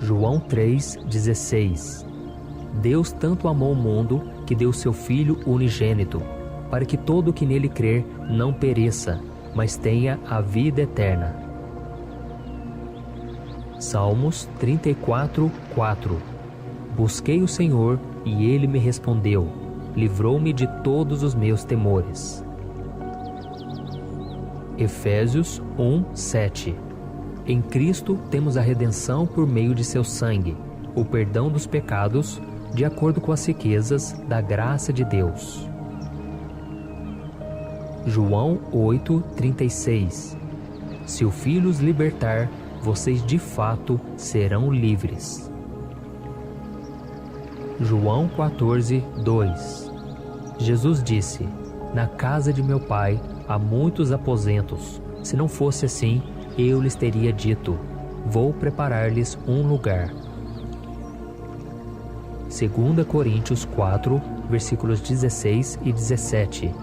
João 3,16. Deus tanto amou o mundo que deu seu Filho unigênito, para que todo o que nele crer não pereça, mas tenha a vida eterna. Salmos 34:4. Busquei o Senhor e Ele me respondeu, livrou-me de todos os meus temores. Efésios 1:7. Em Cristo temos a redenção por meio de seu sangue, o perdão dos pecados, de acordo com as riquezas da graça de Deus. João 8:36. Se o Filho os libertar, vocês de fato serão livres. João 14:2. Jesus disse: na casa de meu Pai há muitos aposentos. Se não fosse assim, eu lhes teria dito: vou preparar-lhes um lugar. 2 Coríntios 4, versículos 16 e 17.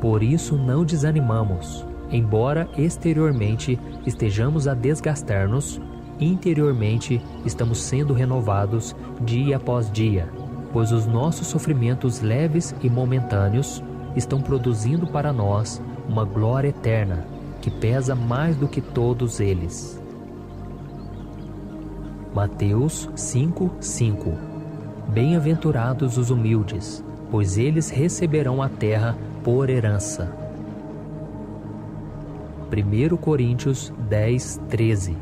Por isso não desanimamos. Embora exteriormente estejamos a desgastar-nos, interiormente estamos sendo renovados dia após dia, pois os nossos sofrimentos leves e momentâneos estão produzindo para nós uma glória eterna, que pesa mais do que todos eles. Mateus 5:5. Bem-aventurados os humildes, pois eles receberão a terra por herança. 1 Coríntios 10:13.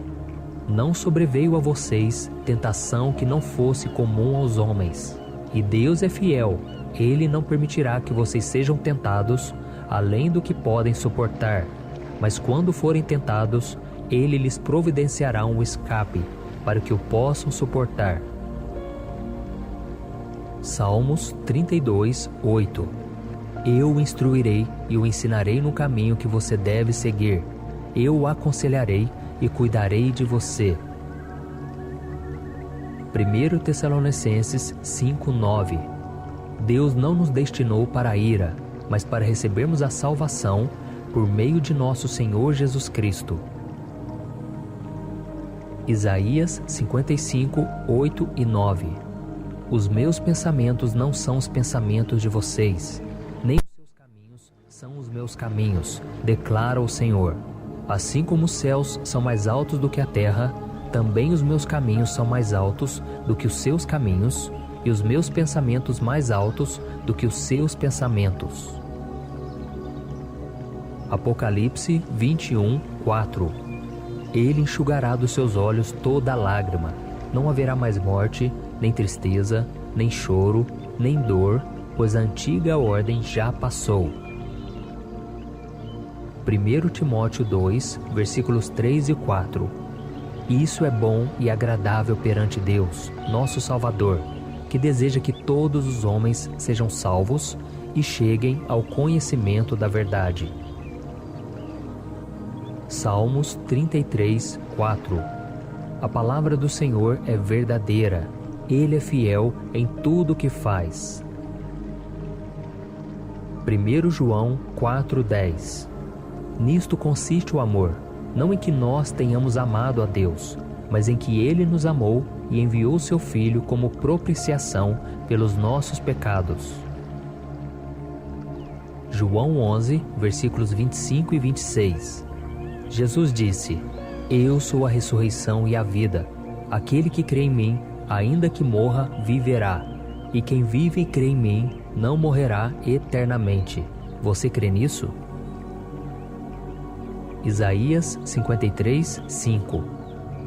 Não sobreveio a vocês tentação que não fosse comum aos homens, e Deus é fiel, Ele não permitirá que vocês sejam tentados além do que podem suportar, mas quando forem tentados, Ele lhes providenciará um escape, para que o possam suportar. Salmos 32:8. Eu o instruirei e o ensinarei no caminho que você deve seguir. Eu o aconselharei e cuidarei de você. 1 Tessalonicenses 5:9. Deus não nos destinou para a ira, mas para recebermos a salvação por meio de nosso Senhor Jesus Cristo. Isaías 55:8 e 9. Os meus pensamentos não são os pensamentos de vocês, nem os seus caminhos são os meus caminhos, declara o Senhor. Assim como os céus são mais altos do que a terra, também os meus caminhos são mais altos do que os seus caminhos, e os meus pensamentos mais altos do que os seus pensamentos. Apocalipse 21:4. Ele enxugará dos seus olhos toda lágrima. Não haverá mais morte, nem tristeza, nem choro, nem dor, pois a antiga ordem já passou. 1 Timóteo 2, versículos 3 e 4. Isso é bom e agradável perante Deus, nosso Salvador, que deseja que todos os homens sejam salvos e cheguem ao conhecimento da verdade. Salmos 33:4. A palavra do Senhor é verdadeira, Ele é fiel em tudo o que faz. 1 João 4:10. Nisto consiste o amor, não em que nós tenhamos amado a Deus, mas em que Ele nos amou e enviou seu Filho como propiciação pelos nossos pecados. João 11, versículos 25 e 26. Jesus disse: Eu sou a ressurreição e a vida. Aquele que crê em mim, ainda que morra, viverá. E quem vive e crê em mim, não morrerá eternamente. Você crê nisso? Isaías 53:5.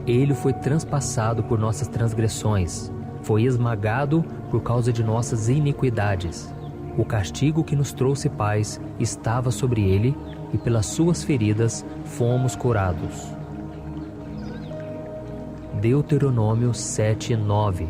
Ele foi transpassado por nossas transgressões, foi esmagado por causa de nossas iniquidades. O castigo que nos trouxe paz estava sobre ele, e pelas suas feridas fomos curados. Deuteronômio 7:9.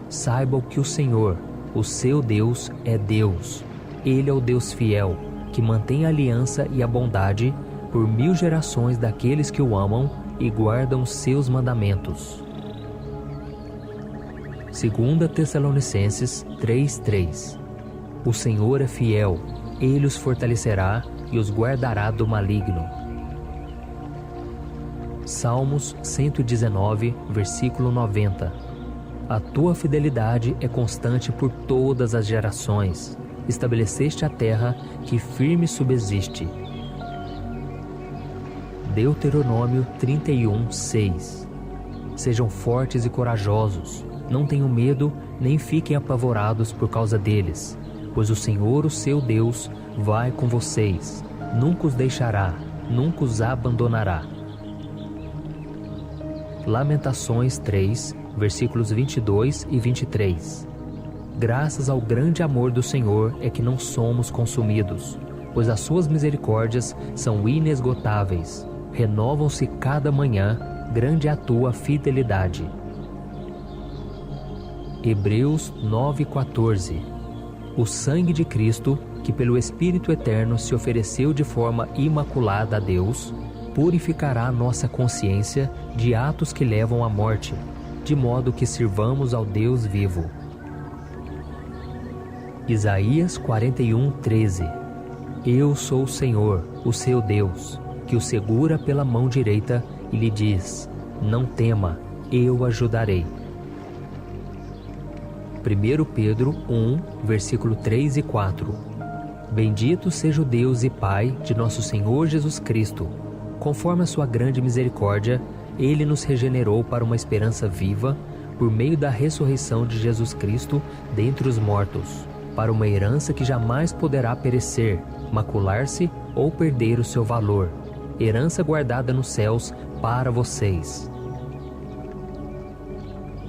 Saibam que o Senhor, o seu Deus, é Deus. Ele é o Deus fiel, que mantém a aliança e a bondade por 1000 gerações daqueles que o amam e guardam seus mandamentos. 2 Tessalonicenses 3:3. O Senhor é fiel, Ele os fortalecerá e os guardará do maligno. Salmos 119, versículo 90. A tua fidelidade é constante por todas as gerações. Estabeleceste a terra que firme subsiste. Deuteronômio 31, 6. Sejam fortes e corajosos, não tenham medo, nem fiquem apavorados por causa deles, pois o Senhor, o seu Deus, vai com vocês, nunca os deixará, nunca os abandonará. Lamentações 3, versículos 22 e 23. Graças ao grande amor do Senhor é que não somos consumidos, pois as suas misericórdias são inesgotáveis, renovam-se cada manhã, grande é a tua fidelidade. Hebreus 9,14. O sangue de Cristo, que pelo Espírito Eterno se ofereceu de forma imaculada a Deus, purificará nossa consciência de atos que levam à morte, de modo que sirvamos ao Deus vivo. Isaías 41:13. Eu sou o Senhor, o seu Deus, que o segura pela mão direita e lhe diz: não tema, eu o ajudarei. 1 Pedro 1, versículo 3 e 4. Bendito seja o Deus e Pai de nosso Senhor Jesus Cristo. Conforme a sua grande misericórdia, Ele nos regenerou para uma esperança viva, por meio da ressurreição de Jesus Cristo dentre os mortos, para uma herança que jamais poderá perecer, macular-se ou perder o seu valor, herança guardada nos céus para vocês.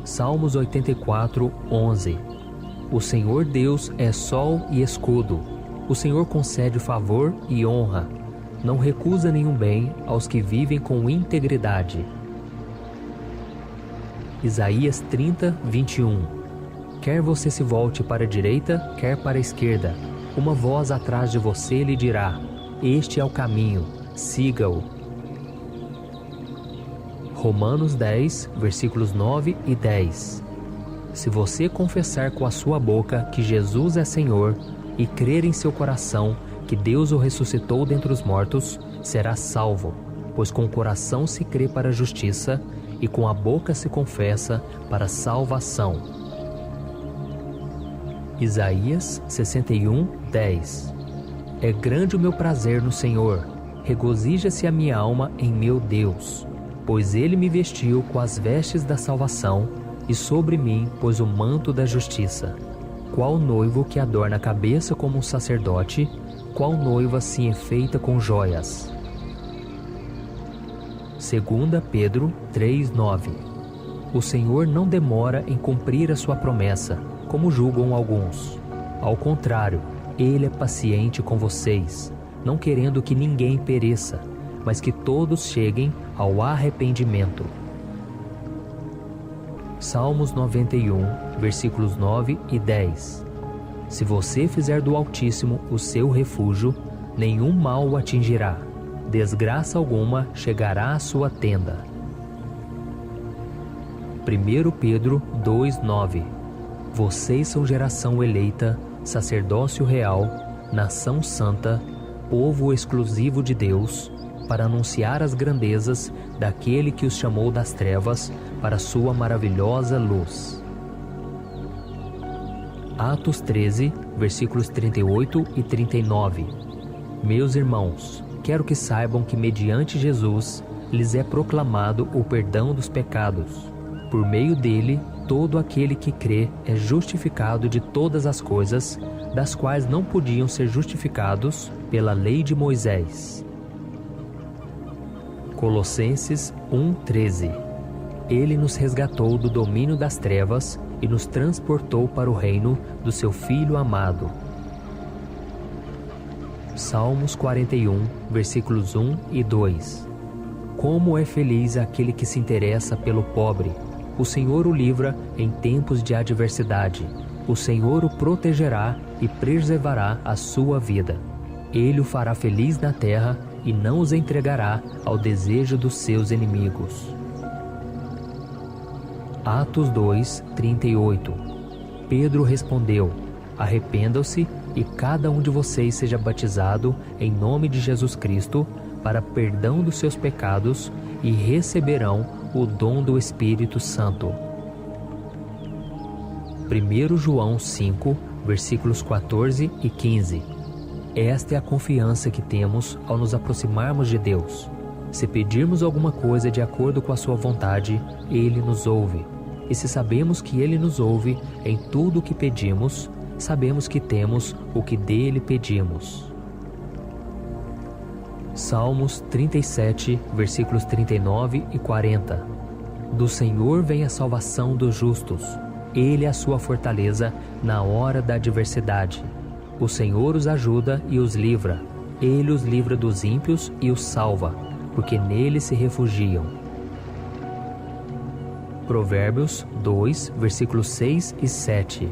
Salmos 84, 11. O Senhor Deus é sol e escudo. O Senhor concede favor e honra. Não recusa nenhum bem aos que vivem com integridade. Isaías 30, 21. Quer você se volte para a direita, quer para a esquerda, uma voz atrás de você lhe dirá: este é o caminho, siga-o. Romanos 10, versículos 9 e 10. Se você confessar com a sua boca que Jesus é Senhor e crer em seu coração que Deus o ressuscitou dentre os mortos, será salvo, pois com o coração se crê para a justiça e com a boca se confessa para a salvação. Isaías 61, 10. É grande o meu prazer no Senhor, regozija-se a minha alma em meu Deus, pois Ele me vestiu com as vestes da salvação e sobre mim pôs o manto da justiça. Qual noivo que adorna a cabeça como um sacerdote, qual noiva se enfeita com joias. 2 Pedro 3:9. O Senhor não demora em cumprir a sua promessa, como julgam alguns. Ao contrário, Ele é paciente com vocês, não querendo que ninguém pereça, mas que todos cheguem ao arrependimento. Salmos 91, versículos 9 e 10. Se você fizer do Altíssimo o seu refúgio, nenhum mal o atingirá, desgraça alguma chegará à sua tenda. 1 Pedro 2:9. Vocês são geração eleita, sacerdócio real, nação santa, povo exclusivo de Deus, para anunciar as grandezas daquele que os chamou das trevas para a sua maravilhosa luz. Atos 13, versículos 38 e 39. Meus irmãos, quero que saibam que mediante Jesus lhes é proclamado o perdão dos pecados. Por meio dele, todo aquele que crê é justificado de todas as coisas, das quais não podiam ser justificados pela lei de Moisés. Colossenses 1:13. Ele nos resgatou do domínio das trevas e nos transportou para o reino do seu Filho amado. Salmos 41, versículos 1 e 2. Como é feliz aquele que se interessa pelo pobre! O Senhor o livra em tempos de adversidade. O Senhor o protegerá e preservará a sua vida. Ele o fará feliz na terra e não os entregará ao desejo dos seus inimigos. Atos 2, 38. Pedro respondeu: arrependam-se e cada um de vocês seja batizado em nome de Jesus Cristo para perdão dos seus pecados e receberão o dom do Espírito Santo. 1 João 5, versículos 14 e 15. Esta é a confiança que temos ao nos aproximarmos de Deus. Se pedirmos alguma coisa de acordo com a sua vontade, Ele nos ouve. E se sabemos que Ele nos ouve em tudo o que pedimos, sabemos que temos o que dele pedimos. Salmos 37, versículos 39 e 40. Do Senhor vem a salvação dos justos. Ele é a sua fortaleza na hora da adversidade. O Senhor os ajuda e os livra. Ele os livra dos ímpios e os salva, porque nele se refugiam. Provérbios 2, versículos 6 e 7.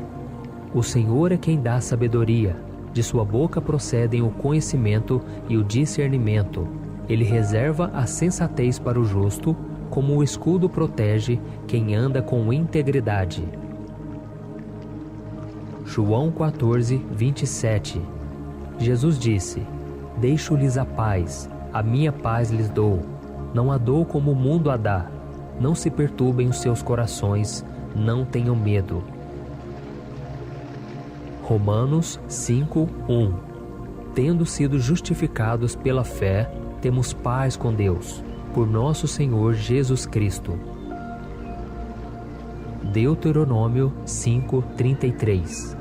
O Senhor é quem dá sabedoria. De sua boca procedem o conhecimento e o discernimento. Ele reserva a sensatez para o justo, como o escudo protege quem anda com integridade. João 14, 27. Jesus disse: Deixo-lhes a paz, a minha paz lhes dou. Não a dou como o mundo a dá. Não se perturbem os seus corações, não tenham medo. Romanos 5, 1. Tendo sido justificados pela fé, temos paz com Deus, por nosso Senhor Jesus Cristo. Deuteronômio 5, 33.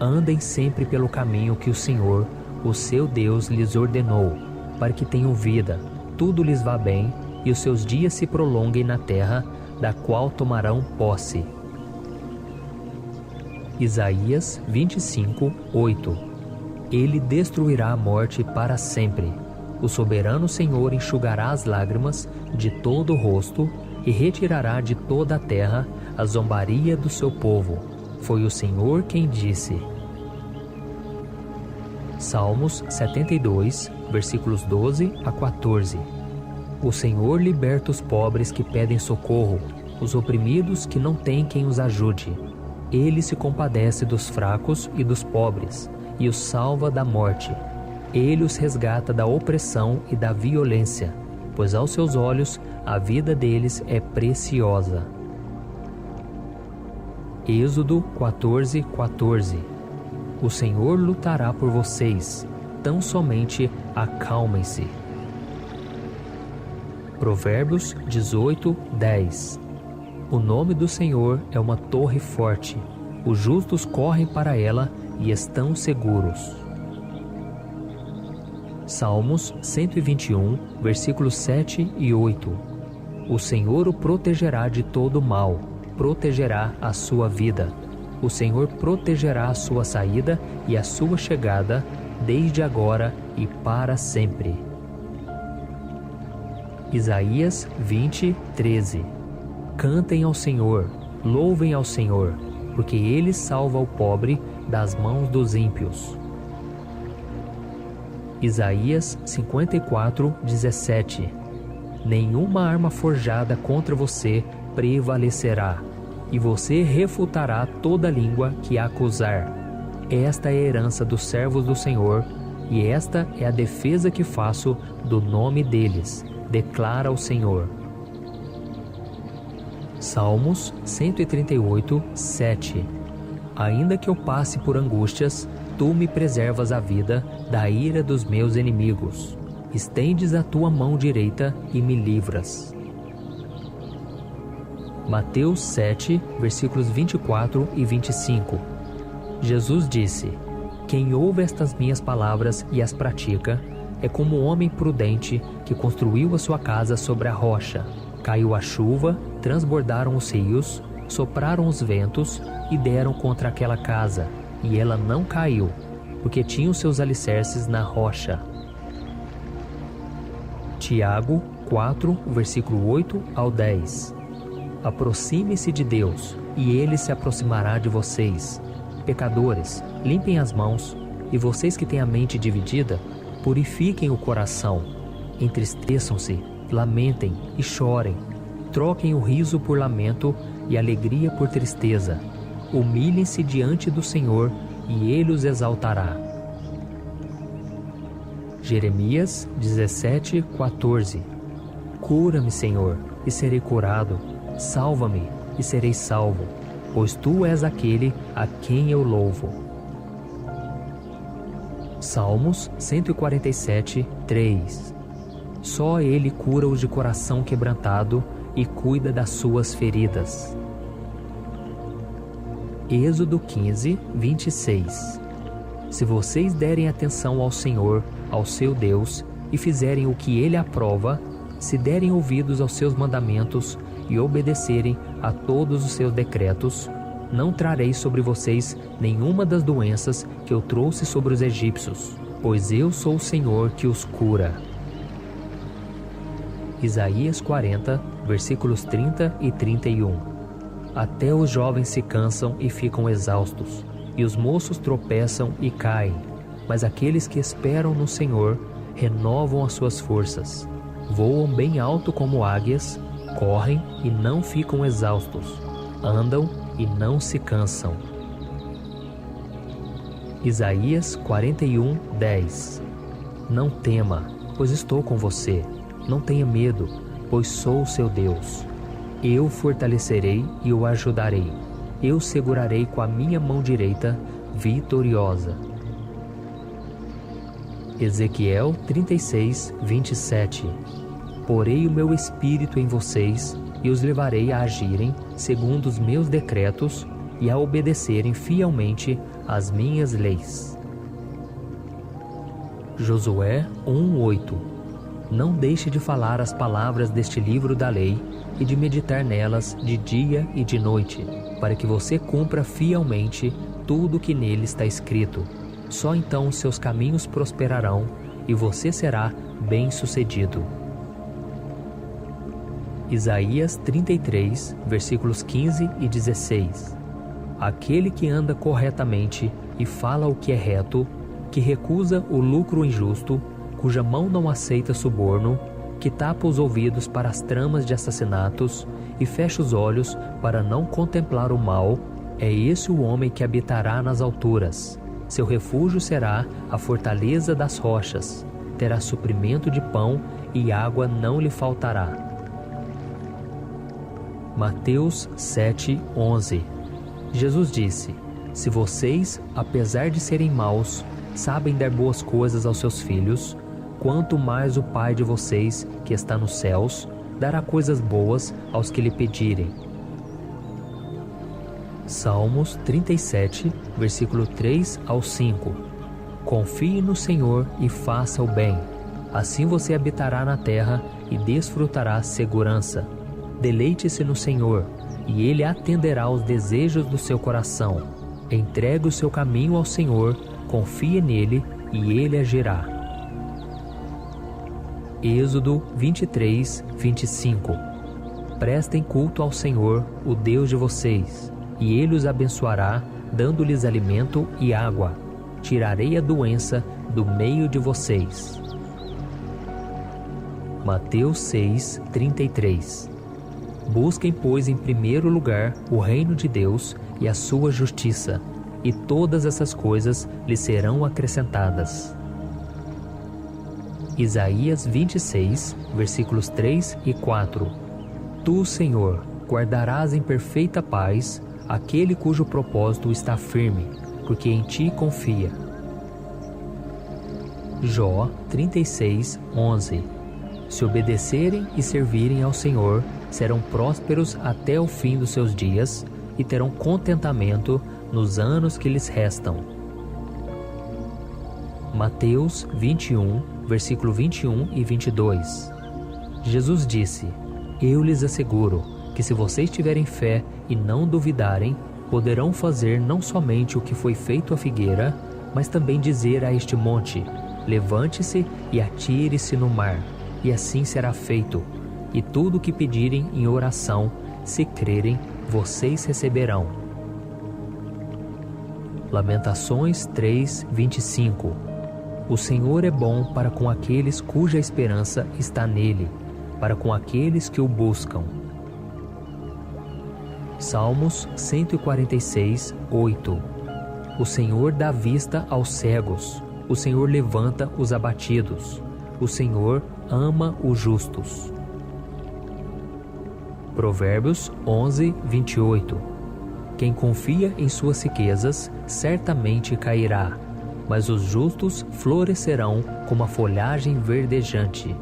Andem sempre pelo caminho que o Senhor, o seu Deus, lhes ordenou, para que tenham vida, tudo lhes vá bem, e os seus dias se prolonguem na terra, da qual tomarão posse. Isaías 25, 8. Ele destruirá a morte para sempre. O soberano Senhor enxugará as lágrimas de todo o rosto e retirará de toda a terra a zombaria do seu povo. Foi o Senhor quem disse. Salmos 72, versículos 12 a 14. O Senhor liberta os pobres que pedem socorro, os oprimidos que não têm quem os ajude. Ele se compadece dos fracos e dos pobres, e os salva da morte. Ele os resgata da opressão e da violência, pois aos seus olhos a vida deles é preciosa. Êxodo 14, 14. O Senhor lutará por vocês, tão somente acalmem-se. Provérbios 18, 10. O nome do Senhor é uma torre forte. Os justos correm para ela e estão seguros. Salmos 121, versículos 7 e 8. O Senhor o protegerá de todo mal, protegerá a sua vida. O Senhor protegerá a sua saída e a sua chegada, desde agora e para sempre. Isaías 20, 13. Cantem ao Senhor, louvem ao Senhor, porque Ele salva o pobre das mãos dos ímpios. Isaías 54, 17. Nenhuma arma forjada contra você prevalecerá, e você refutará toda língua que a acusar. Esta é a herança dos servos do Senhor, e esta é a defesa que faço do nome deles, declara o Senhor. Salmos 138, 7. Ainda que eu passe por angústias, tu me preservas a vida da ira dos meus inimigos. Estendes a tua mão direita e me livras. Mateus 7, versículos 24 e 25. Jesus disse: Quem ouve estas minhas palavras e as pratica, é como um homem prudente que construiu a sua casa sobre a rocha. Caiu a chuva, transbordaram os rios, sopraram os ventos e deram contra aquela casa, e ela não caiu, porque tinha os seus alicerces na rocha. Tiago 4, versículo 8 ao 10. Aproxime-se de Deus, e Ele se aproximará de vocês. Pecadores, limpem as mãos, e vocês que têm a mente dividida, purifiquem o coração. Entristeçam-se, lamentem e chorem. Troquem o riso por lamento e a alegria por tristeza. Humilhem-se diante do Senhor, e Ele os exaltará. Jeremias 17, 14. Cura-me, Senhor, e serei curado. Salva-me, e serei salvo, pois Tu és aquele a quem eu louvo. Salmos 147, 3. Só Ele cura os de coração quebrantado e cuida das suas feridas. Êxodo 15, 26. Se vocês derem atenção ao Senhor, ao seu Deus, e fizerem o que Ele aprova, se derem ouvidos aos seus mandamentos e obedecerem a todos os seus decretos, não trarei sobre vocês nenhuma das doenças que eu trouxe sobre os egípcios, pois eu sou o Senhor que os cura. Isaías 40, versículos 30 e 31. Até os jovens se cansam e ficam exaustos, e os moços tropeçam e caem, mas aqueles que esperam no Senhor renovam as suas forças. Voam bem alto como águias, correm e não ficam exaustos, andam e não se cansam. Isaías 41, 10. Não tema, pois estou com você. Não tenha medo, pois sou o seu Deus. Eu o fortalecerei e o ajudarei. Eu segurarei com a minha mão direita, vitoriosa. Ezequiel 36, 27. Porei o meu espírito em vocês e os levarei a agirem segundo os meus decretos e a obedecerem fielmente às minhas leis. Josué 1:8. Não deixe de falar as palavras deste livro da lei e de meditar nelas de dia e de noite, para que você cumpra fielmente tudo o que nele está escrito. Só então os seus caminhos prosperarão e você será bem-sucedido. Isaías 33, versículos 15 e 16. Aquele que anda corretamente e fala o que é reto, que recusa o lucro injusto, cuja mão não aceita suborno, que tapa os ouvidos para as tramas de assassinatos e fecha os olhos para não contemplar o mal, é esse o homem que habitará nas alturas. Seu refúgio será a fortaleza das rochas, terá suprimento de pão e água não lhe faltará. Mateus 7, 11. Jesus disse: se vocês, apesar de serem maus, sabem dar boas coisas aos seus filhos, quanto mais o Pai de vocês, que está nos céus, dará coisas boas aos que lhe pedirem. Salmos 37, versículo 3 ao 5. Confie no Senhor e faça o bem. Assim você habitará na terra e desfrutará segurança. Deleite-se no Senhor, e Ele atenderá aos desejos do seu coração. Entregue o seu caminho ao Senhor, confie nele, e Ele agirá. Êxodo 23, 25. Prestem culto ao Senhor, o Deus de vocês, e Ele os abençoará, dando-lhes alimento e água. Tirarei a doença do meio de vocês. Mateus 6, 33. Busquem, pois, em primeiro lugar o reino de Deus e a sua justiça, e todas essas coisas lhes serão acrescentadas. Isaías 26, versículos 3 e 4. Tu, Senhor, guardarás em perfeita paz aquele cujo propósito está firme, porque em ti confia. Jó 36, 11. Se obedecerem e servirem ao Senhor, serão prósperos até o fim dos seus dias e terão contentamento nos anos que lhes restam. Mateus 21, versículo 21 e 22. Jesus disse: eu lhes asseguro que se vocês tiverem fé e não duvidarem, poderão fazer não somente o que foi feito à figueira, mas também dizer a este monte: levante-se e atire-se no mar, e assim será feito. E tudo o que pedirem em oração, se crerem, vocês receberão. Lamentações 3, 25. O Senhor é bom para com aqueles cuja esperança está nele, para com aqueles que o buscam. Salmos 146, 8. O Senhor dá vista aos cegos, o Senhor levanta os abatidos, o Senhor ama os justos. Provérbios 11, 28. Quem confia em suas riquezas certamente cairá, mas os justos florescerão como a folhagem verdejante.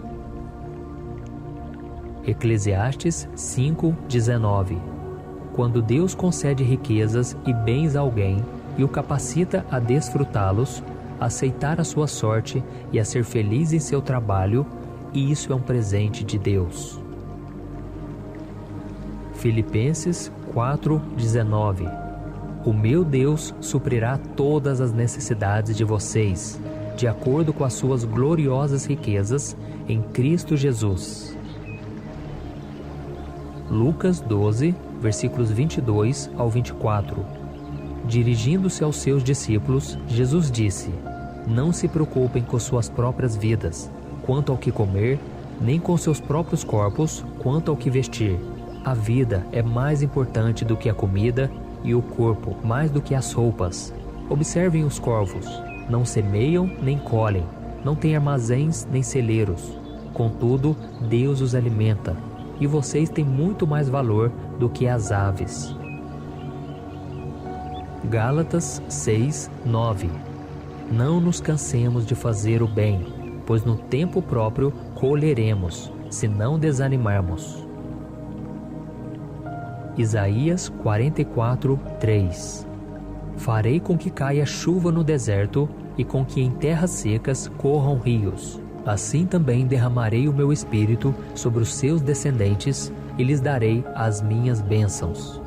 Eclesiastes 5:19. Quando Deus concede riquezas e bens a alguém e o capacita a desfrutá-los, a aceitar a sua sorte e a ser feliz em seu trabalho, isso é um presente de Deus. Filipenses 4:19. O meu Deus suprirá todas as necessidades de vocês, de acordo com as suas gloriosas riquezas em Cristo Jesus. Lucas 12, versículos 22 ao 24. Dirigindo-se aos seus discípulos, Jesus disse: Não se preocupem com suas próprias vidas, quanto ao que comer, nem com seus próprios corpos, quanto ao que vestir. A vida é mais importante do que a comida e o corpo mais do que as roupas. Observem os corvos. Não semeiam nem colhem, não têm armazéns nem celeiros. Contudo, Deus os alimenta, e vocês têm muito mais valor do que as aves. Gálatas 6:9. Não nos cansemos de fazer o bem, pois no tempo próprio colheremos, se não desanimarmos. Isaías 44:3. Farei com que caia chuva no deserto e com que em terras secas corram rios. Assim também derramarei o meu espírito sobre os seus descendentes e lhes darei as minhas bênçãos.